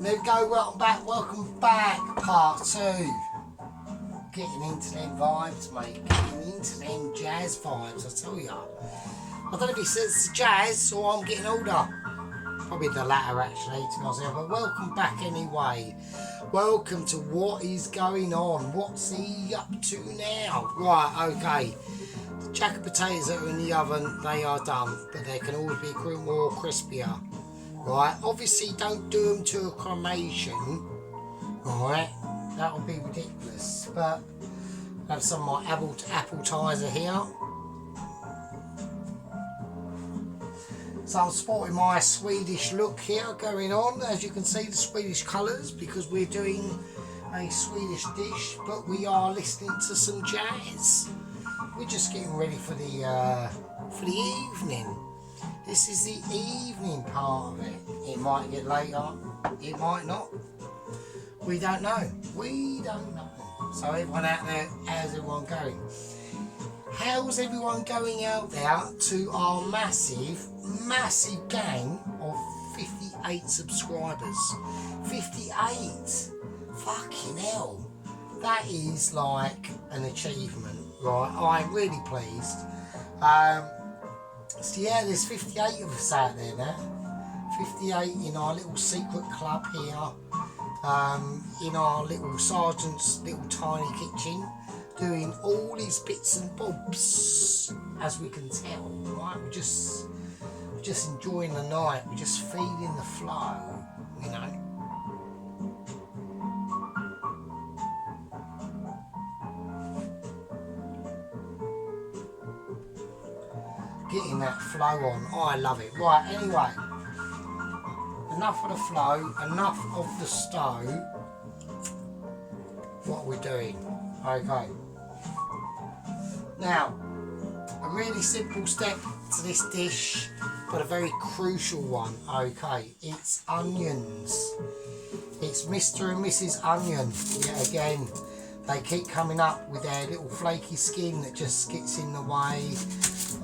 There we go, welcome back, part 2. Getting into them vibes, mate. Getting into them jazz vibes, I tell ya. I don't know if it's jazz or I'm getting older. Probably the latter, actually, to be honest. But welcome back anyway. Welcome to What Is Going On. What's he up to now? Right, okay. The jacket potatoes that are in the oven, they are done. But they can always be a little more crispier. Right, obviously don't do them to a cremation. Right, that would be ridiculous. But I have some of my appetizer here. So I'm sporting my Swedish look here going on. As you can see, the Swedish colours, because we're doing a Swedish dish, but we are listening to some jazz. We're just getting ready for the evening. This is the evening part of it. It might get later, it might not. We don't know. We don't know. So everyone out there, how's everyone going? How's everyone going out there to our massive gang of 58 subscribers? 58! Fucking hell. That is like an achievement, right? I'm really pleased. So yeah, there's 58 of us out there now. 58 in our little secret club here. In our little sergeant's little tiny kitchen. Doing all these bits and bobs, as we can tell, right? We're just enjoying the night. We're just feeling the flow, you know. Getting that flow on, I love it. Right, anyway, enough of the flow, enough of the stove. What are we doing? Okay. Now, a really simple step to this dish, but a very crucial one. Okay, it's onions. It's Mr. and Mrs. Onion. Yet again, they keep coming up with their little flaky skin that just gets in the way.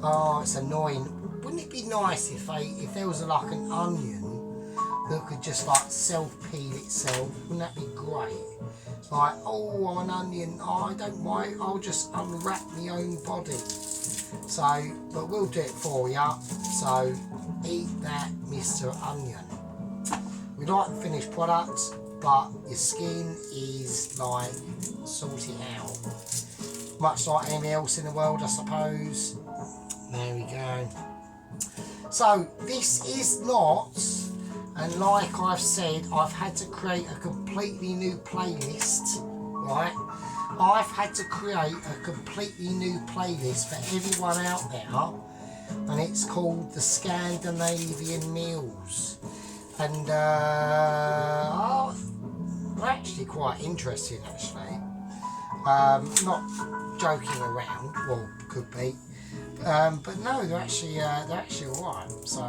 Oh, it's annoying. Wouldn't it be nice if there was like an onion that could just like self-peel itself? Wouldn't that be great? Like, oh, I'm an onion, oh, I don't mind, I'll just unwrap my own body. So, but we'll do it for ya. So, eat that, Mr. Onion. We like the finished product, but your skin is like, sort it out. Much like anything else in the world, I suppose. There we go. So, this is not, and like I've said, I've had to create a completely new playlist, right? I've had to create a completely new playlist for everyone out there, and it's called the Scandinavian Meals. And they're actually quite interesting, actually. Not joking around, well, could be. But no, they're actually alright. So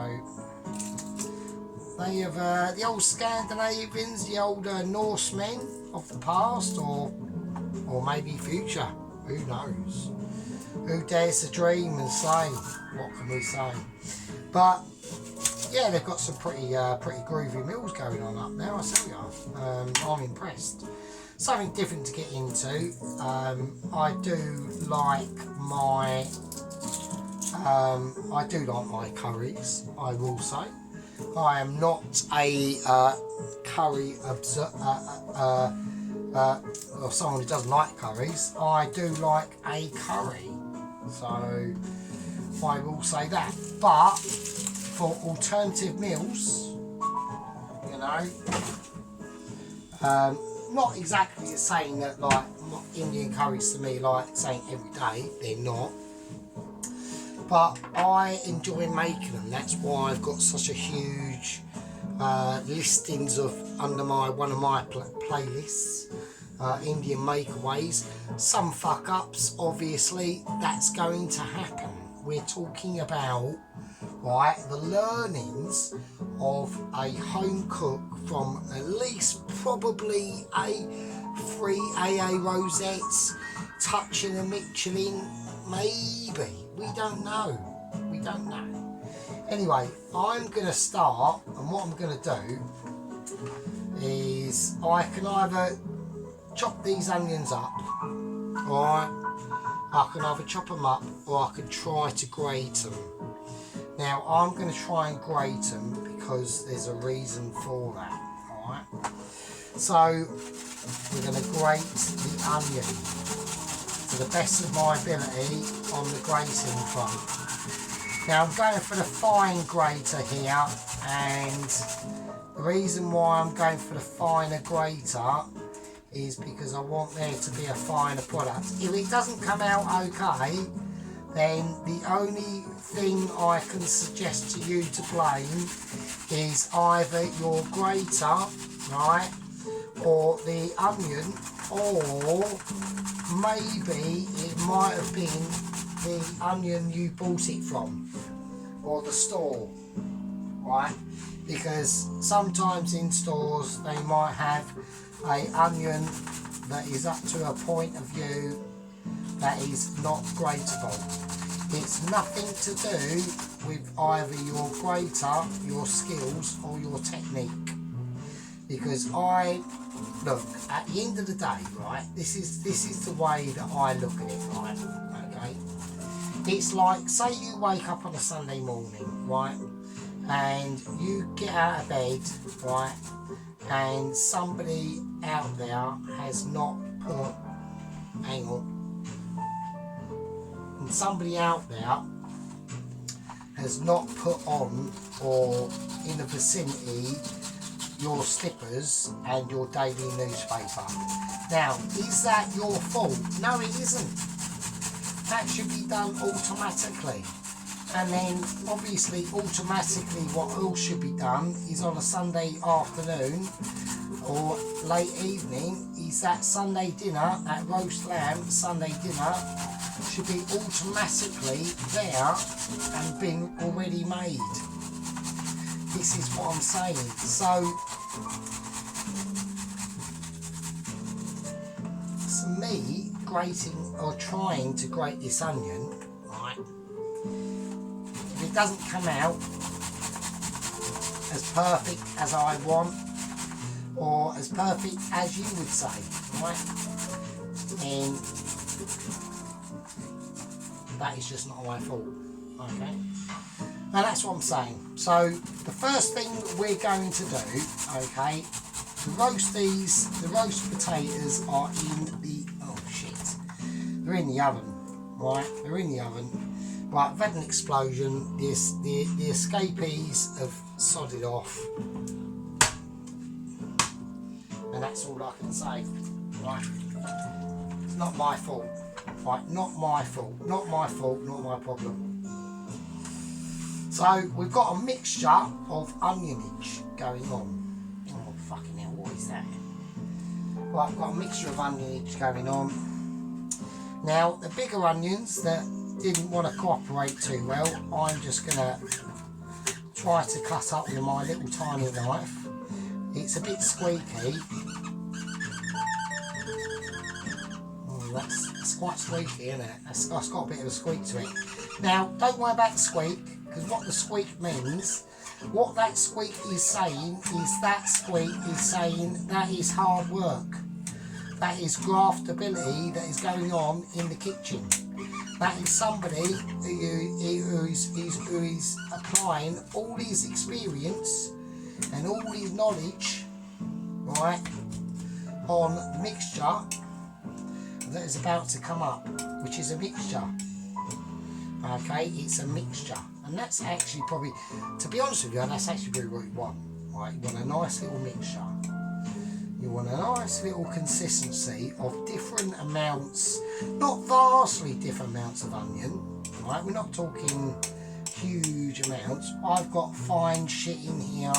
they have the old Scandinavians, the old Norsemen of the past, or maybe future. Who knows? Who dares to dream and say? What can we say? But yeah, they've got some pretty groovy meals going on up there. I tell you, I'm impressed. Something different to get into. I do like my curries, I will say. I am not a curry or someone who doesn't like curries. I do like a curry, so I will say that. But for alternative meals, you know, not exactly saying that like Indian curries to me like saying every day, they're not. But I enjoy making them. That's why I've got such a huge listings of under one of my playlists, Indian makeaways. Some fuck ups, obviously, that's going to happen. We're talking about, right, the learnings of a home cook from at least probably 3 AA rosettes, touching a Michelin, maybe. We don't know. We don't know. Anyway, I'm going to start, and what I'm going to do is I can either chop these onions up, alright, I can either chop them up or I can try to grate them. Now I'm going to try and grate them because there's a reason for that, alright. So we're going to grate the onion to the best of my ability on the grating front. Now I'm going for the fine grater here, and the reason why I'm going for the finer grater is because I want there to be a finer product. If it doesn't come out okay, then the only thing I can suggest to you to blame is either your grater, right, or the onion, or maybe it might have been the onion you bought it from, or the store, right? Because sometimes in stores they might have a onion that is up to a point of view that is not grateable. It's nothing to do with either your grater, your skills, or your technique. Because look, at the end of the day, right, this is the way that I look at it, right, okay? It's like, say you wake up on a Sunday morning, right, and you get out of bed, right, and somebody out there has not put, hang on, and somebody out there has not put on, or in the vicinity, your slippers and your daily newspaper. Now, is that your fault? No, it isn't. That should be done automatically. And then, obviously, automatically, what else should be done is on a Sunday afternoon or late evening, is that Sunday dinner, that roast lamb Sunday dinner, should be automatically there and been already made. This is what I'm saying. So, for me, grating or trying to grate this onion, right, if it doesn't come out as perfect as I want, or as perfect as you would say, right, then that is just not my fault, okay? And that's what I'm saying. So the first thing we're going to do, okay, to roast these, the roast potatoes are in the, oh shit, they're in the oven, right, they're in the oven. Right, I've had an explosion, the escapees have sodded off, and that's all I can say, right, it's not my fault, right, not my fault, not my fault, not my problem. So we've got a mixture of onionage going on. Oh fucking hell, what is that? Right, I've got a mixture of onionage going on. Now the bigger onions that didn't want to cooperate too well, I'm just going to try to cut up with my little tiny knife. It's a bit squeaky. Oh, that's quite squeaky, isn't it? That's got a bit of a squeak to it. Now don't worry about the squeak, because what the squeak means, what that squeak is saying is that is hard work. That is graftability that is going on in the kitchen. That is somebody who is applying all his experience and all his knowledge, right, on the mixture that is about to come up, which is a mixture. Okay, it's a mixture. And that's actually probably, to be honest with you, that's actually really what you want. Right, you want a nice little mixture. You want a nice little consistency of different amounts, not vastly different amounts of onion. Right, we're not talking huge amounts. I've got fine shit in here,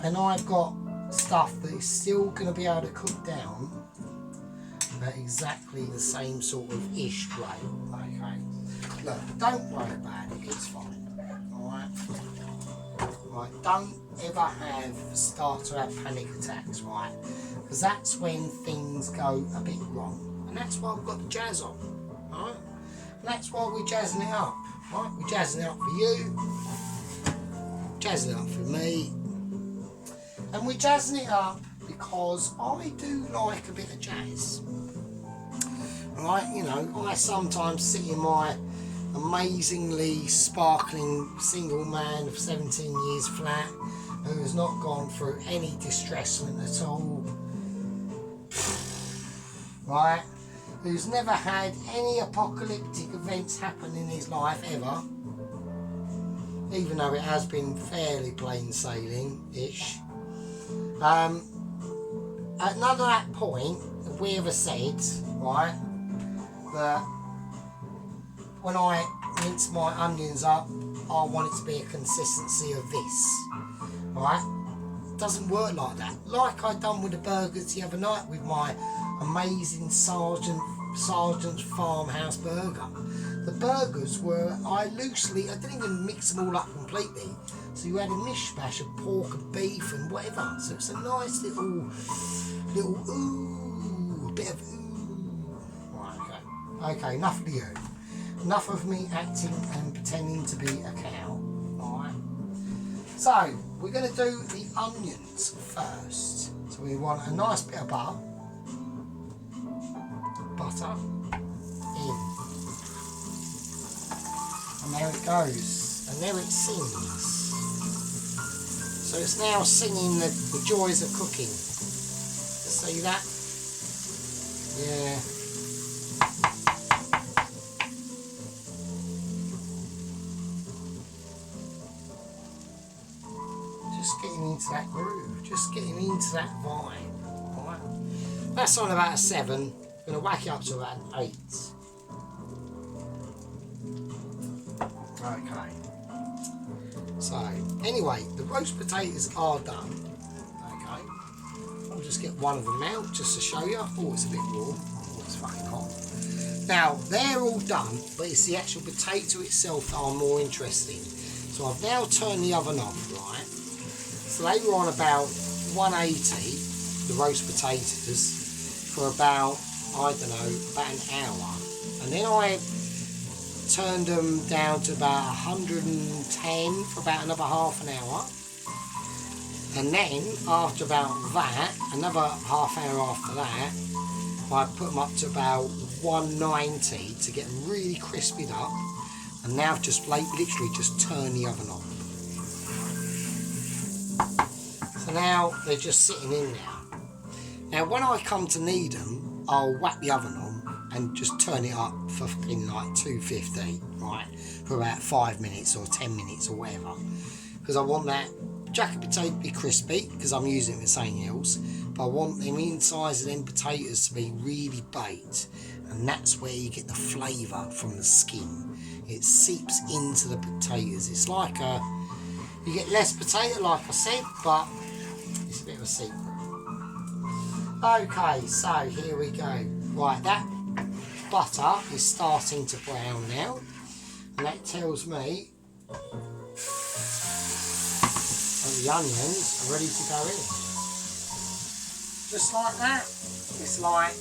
and I've got stuff that is still going to be able to cook down at exactly the same sort of ish rate. Okay. Look, don't worry about it, it's fine, alright? Right, don't ever start to have panic attacks, right? Because that's when things go a bit wrong. And that's why we've got the jazz on, alright? And that's why we're jazzing it up, right? We're jazzing it up for you, jazzing it up for me. And we're jazzing it up because I do like a bit of jazz. Right, you know, I sometimes sit in my amazingly sparkling single man of 17 years flat who has not gone through any distressment at all. Right, who's never had any apocalyptic events happen in his life ever, even though it has been fairly plain sailing-ish. At none of that point have we ever said, right, that when I mince my onions up, I want it to be a consistency of this, right? It doesn't work like that. Like I done with the burgers the other night with my amazing Sergeant's Farmhouse burger. The burgers were, I didn't even mix them all up completely. So you had a mishmash of pork and beef and whatever. So it's a nice little ooh, a bit of ooh. Right, okay. Okay, enough of you. Enough of me acting and pretending to be a cow. Alright. So, we're going to do the onions first. So we want a nice bit of butter in. And there it goes. And there it sings. So it's now singing the joys of cooking. See that? Yeah. Just getting into that groove. Just getting into that vibe. Alright. That's on about a 7. I'm going to whack it up to about an 8. Okay. So, anyway, the roast potatoes are done. Okay. I'll just get one of them out just to show you. Oh, it's a bit warm. Oh, it's fucking hot. Now, they're all done, but it's the actual potato itself that I'm more interested in. So I've now turned the oven off, right? So they were on about 180, the roast potatoes, for about, I don't know, about an hour. And then I turned them down to about 110 for about another half an hour. And then, after about that, another half hour after that, I put them up to about 190 to get them really crispied up. And now I've just literally just turned the oven on. So now they're just sitting in there. Now when I come to need them, I'll whack the oven on and just turn it up for fucking like 250, right? For about 5 minutes or 10 minutes or whatever. Because I want that jacket potato to be crispy, because I'm using it for something else. But I want them insides of them potatoes to be really baked. And that's where you get the flavour from the skin. It seeps into the potatoes. It's like you get less potato, like I said, but it's a bit of a secret. Okay, so here we go. Right, that butter is starting to brown now, and that tells me that the onions are ready to go in. Just like that. It's like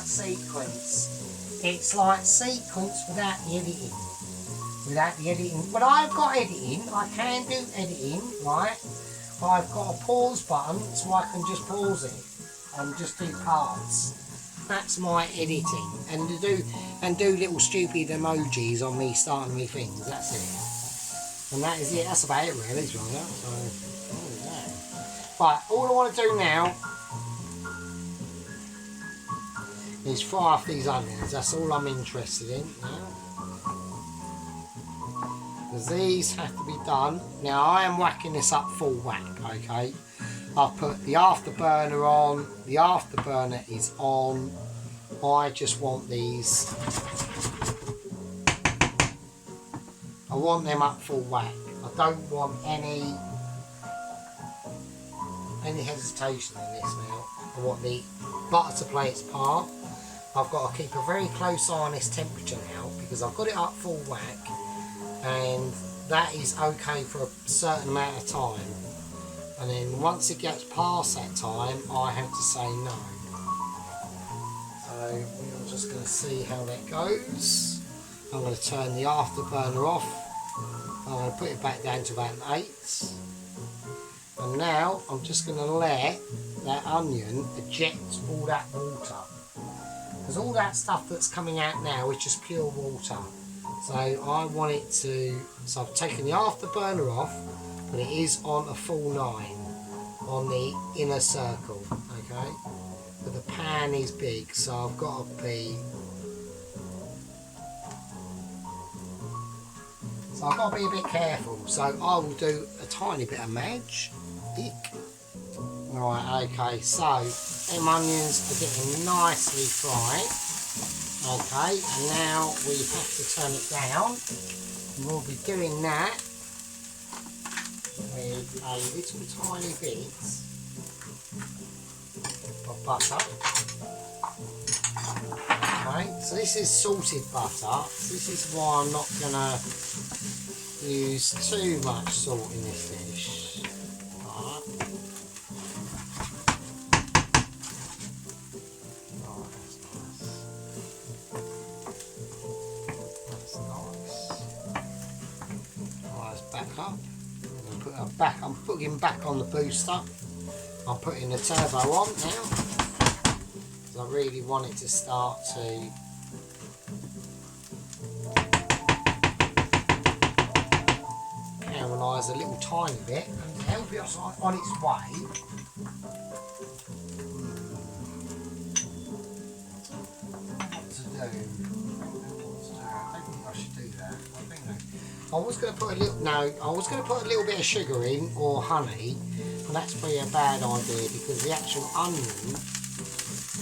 sequence. It's like sequence without the editing. Without the editing. But I've got editing. I can do editing, right? I've got a pause button so I can just pause it and just do parts. That's my editing. And do little stupid emojis on me starting me things. That's it. And that is it. That's about it really. So, right, all I want to do now is fry off these onions. That's all I'm interested in now. Because these have to be done. Now I am whacking this up full whack, okay? I've put the afterburner on. The afterburner is on. I just want these. I want them up full whack. I don't want any hesitation in this now. I want the butter to play its part. I've got to keep a very close eye on this temperature now because I've got it up full whack and that is okay for a certain amount of time, and then once it gets past that time I have to say no. So we're just going to see how that goes. I'm going to turn the afterburner off. I'm going to put it back down to about an 8. And now I'm just going to let that onion eject all that water. Because all that stuff that's coming out now is just pure water. So I want it to, so I've taken the afterburner off, but it is on a full 9 on the inner circle, okay? But the pan is big, so I've got to be, so I've got to be a bit careful. So I will do a tiny bit of magic. Right, okay, so them onions are getting nicely fried. Okay, and now we have to turn it down. And we'll be doing that with a little tiny bit of butter. Okay, so this is salted butter. This is why I'm not going to use too much salt in this dish. Right. Back up. I'm putting back on the booster. I'm putting the turbo on now because I really want it to start to caramelise a little tiny bit and help it on its way. What to do? I don't think I should do that. I was going to put a little, I was going to put a little bit of sugar in or honey, and that's probably a bad idea because the actual onion,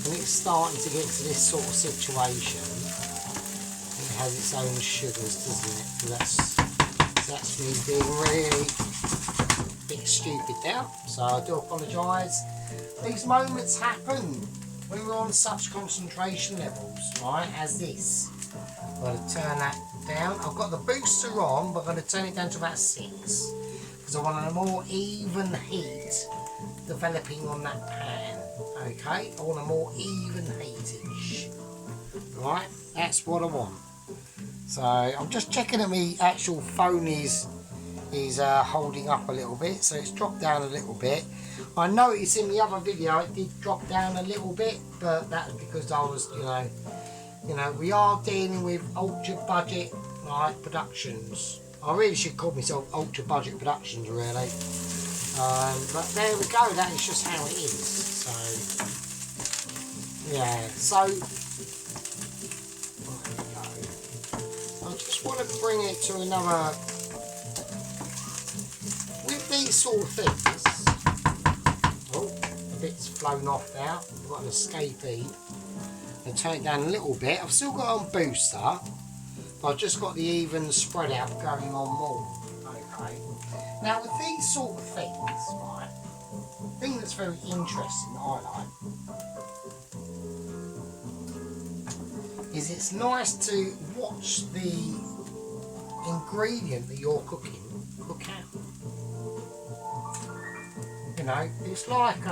when it's starting to get to this sort of situation, it has its own sugars, doesn't it? So that's me being really a bit stupid now, so I do apologise. These moments happen when we're on such concentration levels, right, as this. I'm going to turn that down. I've got the booster on, but I'm going to turn it down to about 6 because I want a more even heat developing on that pan. Okay, I want a more even heatage. Right, that's what I want. So I'm just checking that my actual phone is holding up a little bit, so it's dropped down a little bit. I noticed in the other video it did drop down a little bit, but that's because I was, you know, we are dealing with ultra budget like productions. I really should call myself ultra budget productions, really. But there we go. That is just how it is. So yeah. So there we go. I just want to bring it to another. With these sort of things. Oh, a bit's flown off now. I've got an escapee. And turn it down a little bit. I've still got it on booster, but I've just got the even spread out going on more. Okay. Now with these sort of things, right, the thing that's very interesting that I like is it's nice to watch the ingredient that you're cooking cook out. You know, it's like,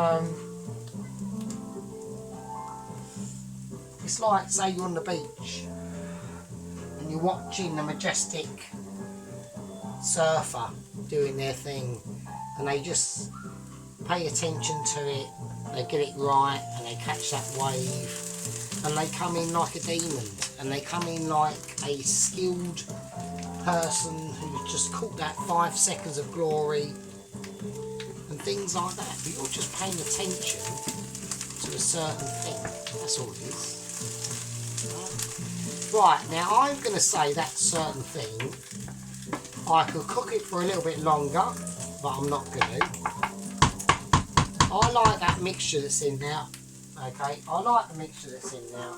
say you're on the beach and you're watching the majestic surfer doing their thing and they just pay attention to it, they get it right and they catch that wave and they come in like a demon and they come in like a skilled person who's just caught that 5 seconds of glory and things like that. But you're just paying attention to a certain thing, that's all it is. Right, now I'm going to say that certain thing, I could cook it for a little bit longer, but I'm not going to. I like that mixture that's in there, okay, I like the mixture that's in there,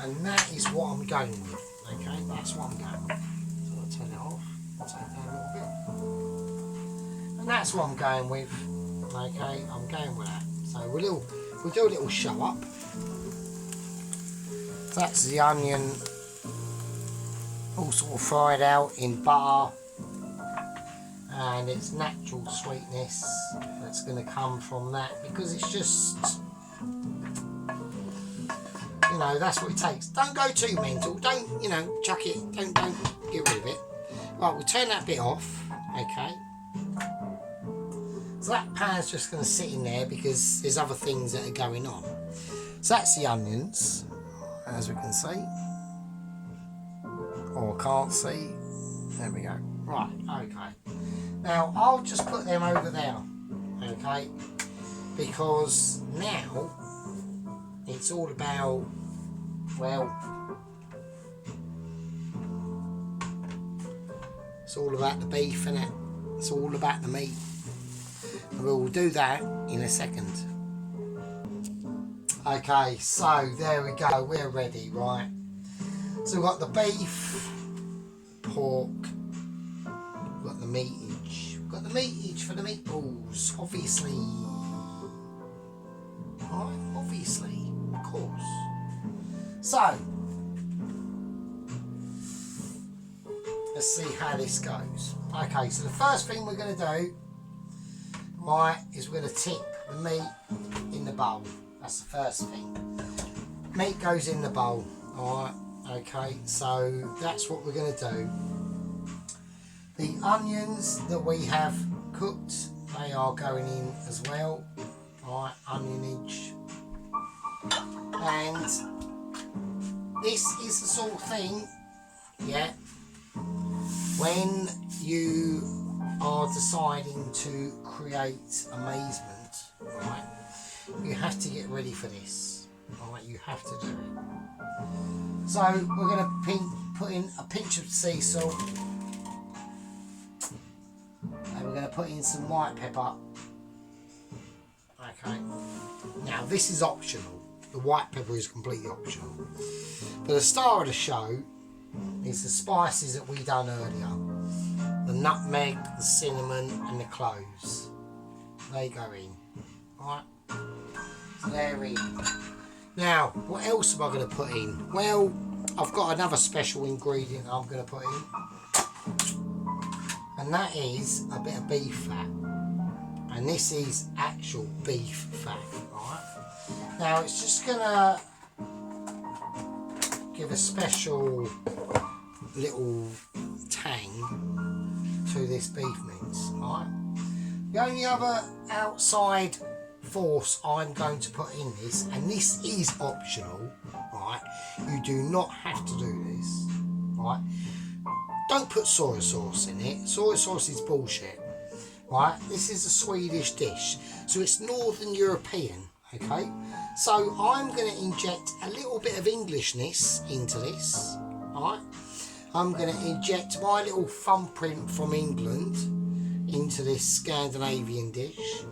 and that is what I'm going with, okay, that's what I'm going with. So I'll turn it off, I'll take that a little bit, and that's what I'm going with, okay, I'm going with that. So we'll do a little show up. That's the onion all sort of fried out in butter and its natural sweetness that's going to come from that because it's just, you know, that's what it takes. Don't go too mental, don't, you know, chuck it, don't get rid of it. Right, we'll turn that bit off, okay. So that pan's just going to sit in there because there's other things that are going on. So that's the onions, as we can see. Or can't see. There we go. Right, okay. Now I'll just put them over there, okay? Because now it's all about, well, it's all about the beef, innit? It's all about the meat. And we'll do that in a second. Okay, so there we go, we're ready, right? So we've got the beef, pork, we've got the meatage. We've got the meatage for the meatballs, obviously. Right, obviously, of course. So, let's see how this goes. Okay, so the first thing we're going to do, right, is we're going to tip the meat in the bowl. That's the first thing. Meat goes in the bowl, alright, okay, so that's what we're going to do. The onions that we have cooked, they are going in as well, alright, onionage. And this is the sort of thing, yeah, when you are deciding to create amazement, right, you have to get ready for this, right, you have to do it. So we're going to put in a pinch of sea salt, and we're going to put in some white pepper. Okay, now this is optional, the white pepper is completely optional, but the star of the show is the spices that we done earlier. The nutmeg, the cinnamon and the cloves. They go in. Alright. So they're in. Now, what else am I going to put in? Well, I've got another special ingredient I'm going to put in. And that is a bit of beef fat. And this is actual beef fat. Alright. Now it's just going to give a special little tang to this beef mince, right? The only other outside force I'm going to put in this, and this is optional, right? You do not have to do this, right? Don't put soy sauce in it. Soy sauce is bullshit, right? This is a Swedish dish, so it's Northern European, okay? So I'm going to inject a little bit of Englishness into this, right? I'm going to inject my little thumbprint from England into this Scandinavian dish,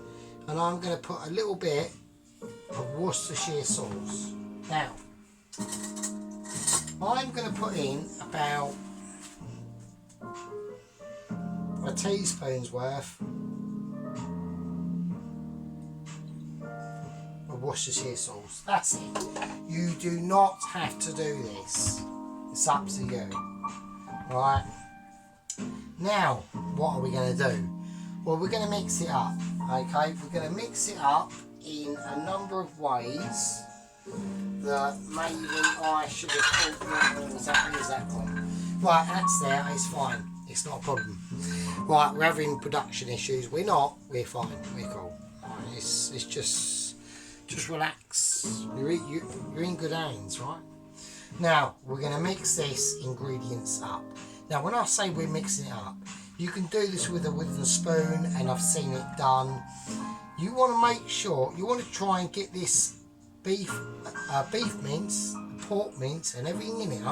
and I'm going to put a little bit of Worcestershire sauce. Now, I'm going to put in about a teaspoon's worth of Worcestershire sauce. That's it. You do not have to do this. It's up to you. Right. Now, what are we going to do? Well, we're going to mix it up. Okay, we're going to mix it up in a number of ways that maybe I should have thought. Where's that one? Right, that's there. It's fine. It's not a problem. Right, we're having production issues. We're not. We're fine. We're cool. Right, it's just relax. You're in good hands, right? Now, we're going to mix this ingredients up. Now, when I say we're mixing it up, you can do this with a wooden spoon, and I've seen it done. You want to make sure, you want to try and get this beef mince, pork mince and everything in it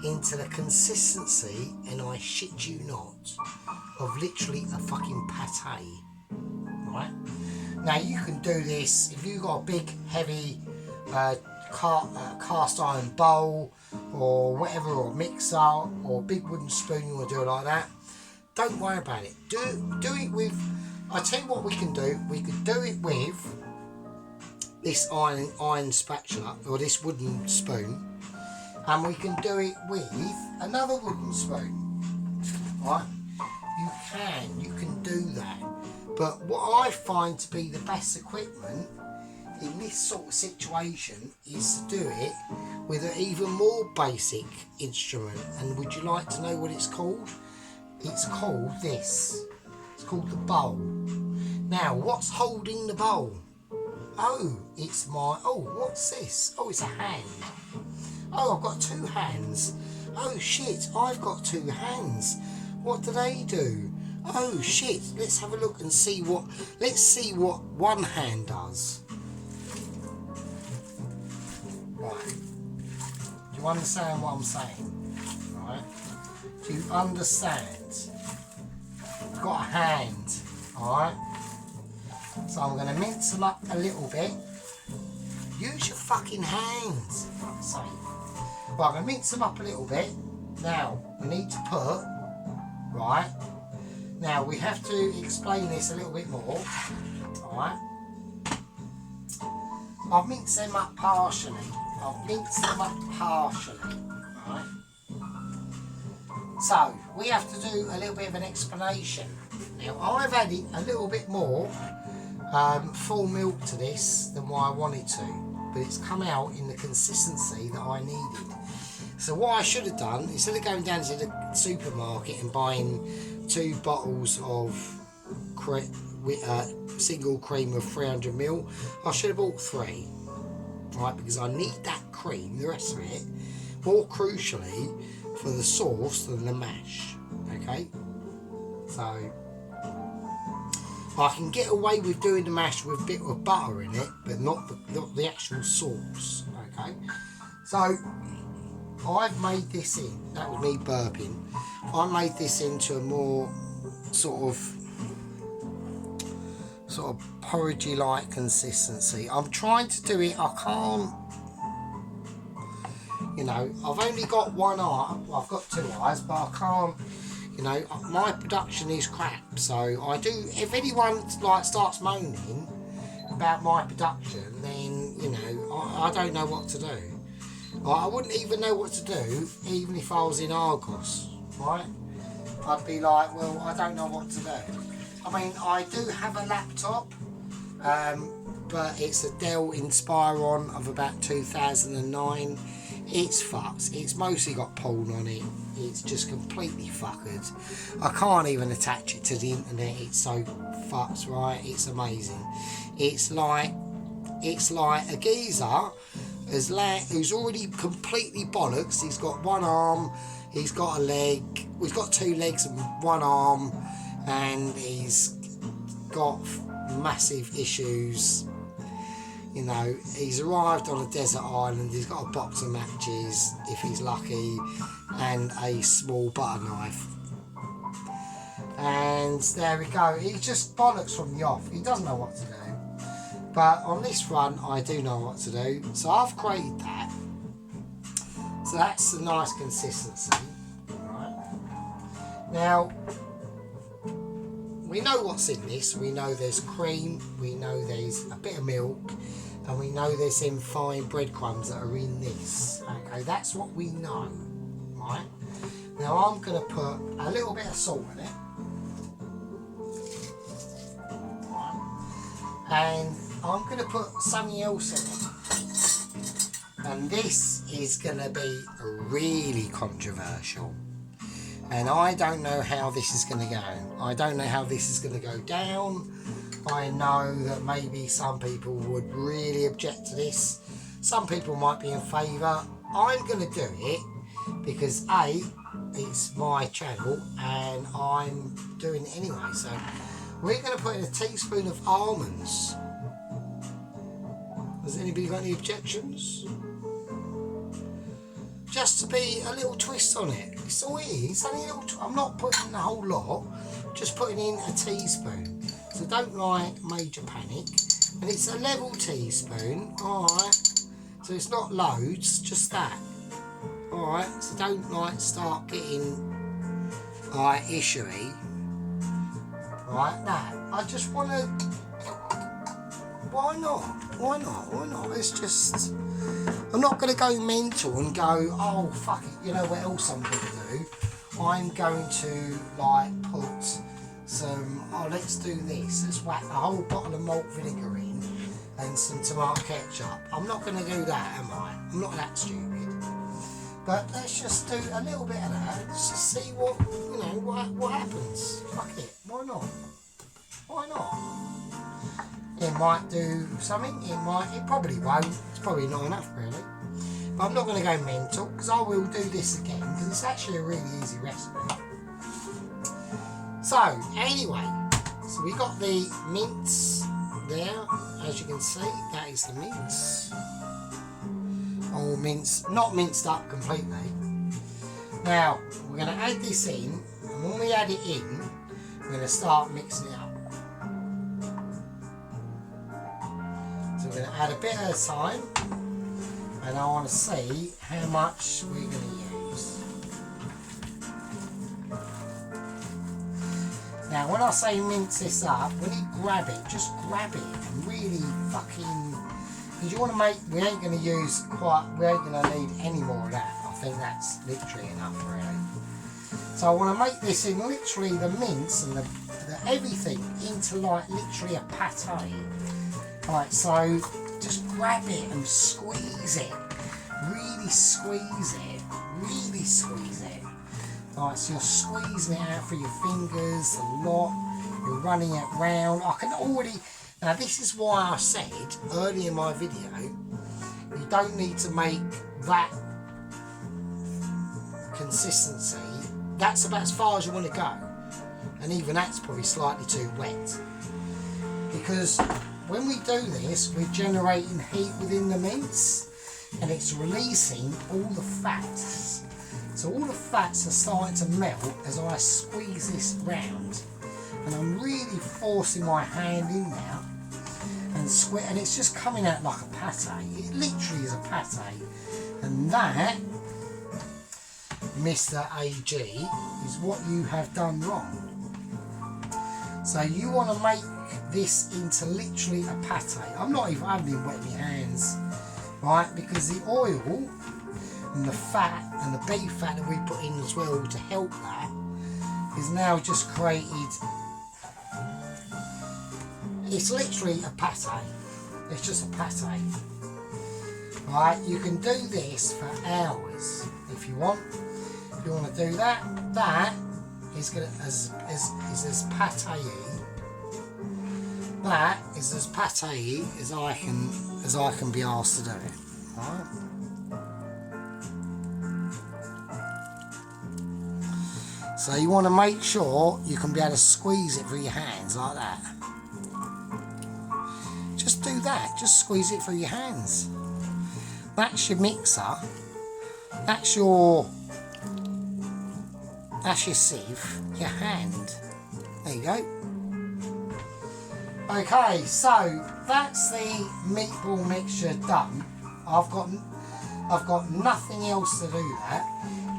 into the consistency, and I shit you not, of literally a fucking pate. Right? Now, you can do this if you've got a big, heavy cast iron bowl or whatever, or mixer or big wooden spoon, you want to do it like that. Don't worry about it. Do it with, I tell you what we can do. We could do it with this iron spatula or this wooden spoon, and we can do it with another wooden spoon. Right? You can do that. But what I find to be the best equipment in this sort of situation is to do it with an even more basic instrument. And would you like to know what it's called? It's called this. It's called the bowl. Now, what's holding the bowl? Oh, it's my... Oh, what's this? Oh, it's a hand. Oh, I've got two hands. Oh, shit, I've got two hands. What do they do? Oh, shit, let's have a look and see what... Let's see what one hand does. Right. Do you understand what I'm saying? Right. Do you understand? I've got a hand. Alright. So I'm going to mince them up a little bit. Use your fucking hands. So, right, I'm going to mince them up a little bit. Now, we need to put... Right. Now, we have to explain this a little bit more. Alright. I've minced them up partially. Right. So, we have to do a little bit of an explanation. Now, I've added a little bit more full milk to this than what I wanted to, but it's come out in the consistency that I needed. So what I should have done, instead of going down to the supermarket and buying 2 bottles of single cream of 300ml, I should have bought 3, right, because I need that cream, the rest of it, more crucially, for the sauce than the mash, okay? So, I can get away with doing the mash with a bit of butter in it, but not the actual sauce, okay? So, I've made this in, that was me burping, I made this into a more sort of porridgey like consistency. I'm trying to do it, I can't, you know, I've only got one eye, well, I've got 2 eyes, but I can't, you know, my production is crap, so I do, if anyone like starts moaning about my production, then, you know, I don't know what to do. I wouldn't even know what to do, even if I was in Argos, right? I'd be like, well, I don't know what to do. I mean, I do have a laptop, but it's a Dell Inspiron of about 2009. It's fucked. It's mostly got porn on it. It's just completely fucked. I can't even attach it to the internet. It's so fucked, right? It's amazing. It's like a geezer who's already completely bollocks. He's got one arm, he's got a leg, he's got 2 legs and 1 arm, and he's got massive issues. You know, he's arrived on a desert island, he's got a box of matches, if he's lucky, and a small butter knife. And there we go, he just bollocks from the off, he doesn't know what to do. But on this run, I do know what to do, so I've created that. So that's a nice consistency. Right. Now, we know what's in this. We know there's cream, we know there's a bit of milk, and we know there's some fine breadcrumbs that are in this. Okay, that's what we know, right? Now I'm going to put a little bit of salt in it. Right. And I'm going to put something else in it. And this is going to be really controversial. And I don't know how this is going to go. I don't know how this is going to go down. I know that maybe some people would really object to this. Some people might be in favour. I'm going to do it because A, it's my channel and I'm doing it anyway. So we're going to put in a teaspoon of almonds. Has anybody got any objections? Just to be a little twist on it. It's all it is. It's only a little I'm not putting the whole lot, just putting in a teaspoon. So don't like major panic. And it's a level teaspoon, alright. So it's not loads, just that. Alright, so don't like start getting like issuey. Right, now I just wanna why not? Why not? Why not? It's just I'm not going to go mental and go, oh fuck it, you know what else I'm going to do? I'm going to like put some, oh let's do this, let's whack a whole bottle of malt vinegar in and some tomato ketchup. I'm not going to do that, am I? I'm not that stupid. But let's just do a little bit of that, let's just see what, you know, what happens. Fuck it, why not? Why not? It might do something, it probably won't. It's probably not enough really. But I'm not going to go mental because I will do this again because it's actually a really easy recipe. So anyway, so we got the mince there, as you can see, that is the mince. All minced, not minced up completely. Now we're going to add this in, and when we add it in, we're going to start mixing it up. So we're going to add a bit at a time, and I want to see how much we're going to use. Now when I say mince this up, when you grab it, just grab it and really fucking, because you want to make, we ain't going to need any more of that. I think that's literally enough really. So I want to make this in literally the mince and the everything into like literally a pate. Right, so just grab it and squeeze it. Really squeeze it. Really squeeze it. Right, so you're squeezing it out through your fingers a lot. You're running it round. I can already... Now this is why I said earlier in my video, you don't need to make that consistency. That's about as far as you want to go. And even that's probably slightly too wet. Because when we do this, we're generating heat within the mince and it's releasing all the fats. So all the fats are starting to melt as I squeeze this round. And I'm really forcing my hand in now and it's just coming out like a pate. It literally is a pate. And that, Mr. AG, is what you have done wrong. So you want to make this into literally a pate. I haven't even wet my hands, right? Because the oil and the fat and the beef fat that we put in as well to help that is now just created. It's literally a pate. It's just a pate. Right? You can do this for hours if you want. If you want to do that, that is gonna is as pate-y. That is as pate-y as I can be asked to do it. Right? So you want to make sure you can be able to squeeze it through your hands like that. Just do that. Just squeeze it through your hands. That's your mixer. That's your sieve. Your hand. There you go. Okay, so that's the meatball mixture done. I've got nothing else to do that.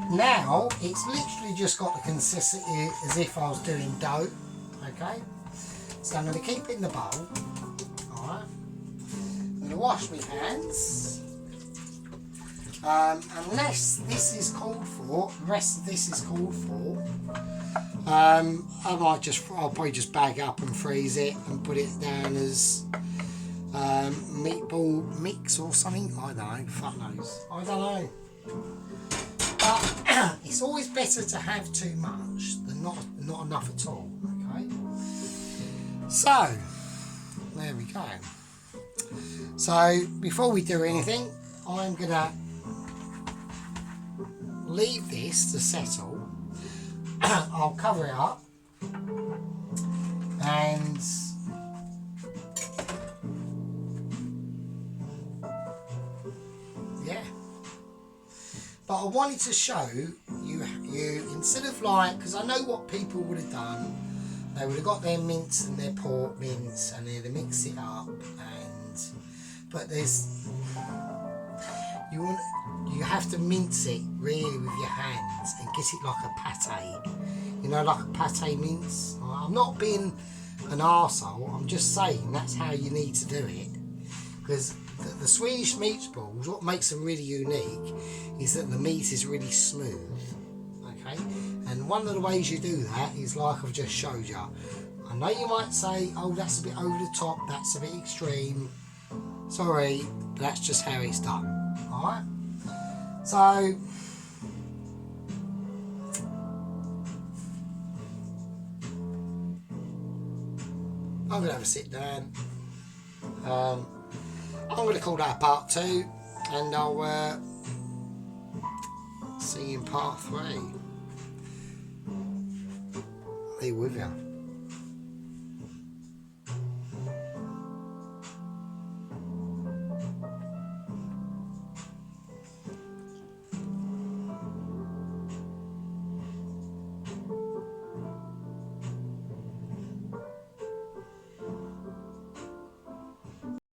Now it's literally just got the consistency as if I was doing dough. Okay, so I'm going to keep it in the bowl. Alright, I'm going to wash my hands. Unless this is called for, the rest of this is called for. I'll probably just bag up and freeze it and put it down as meatball mix or something. I don't know, fuck knows. I don't know. But it's always better to have too much than not enough at all. Okay. So there we go. So before we do anything, I'm gonna leave this to settle. I'll cover it up and yeah. But I wanted to show you instead of like, because I know what people would have done. They would have got their mince and their pork mince and they'd mix it up, but you have to mince it really with your hands and get it like a pate. You know, like a pate mince. I'm not being an arsehole, I'm just saying that's how you need to do it. Because the Swedish meatballs, what makes them really unique is that the meat is really smooth. Okay? And one of the ways you do that is like I've just showed you. I know you might say, oh, that's a bit over the top, that's a bit extreme. Sorry, but that's just how it's done. Alright? So, I'm going to have a sit down. I'm going to call that part 2, and I'll see you in part 3. I'll be with you.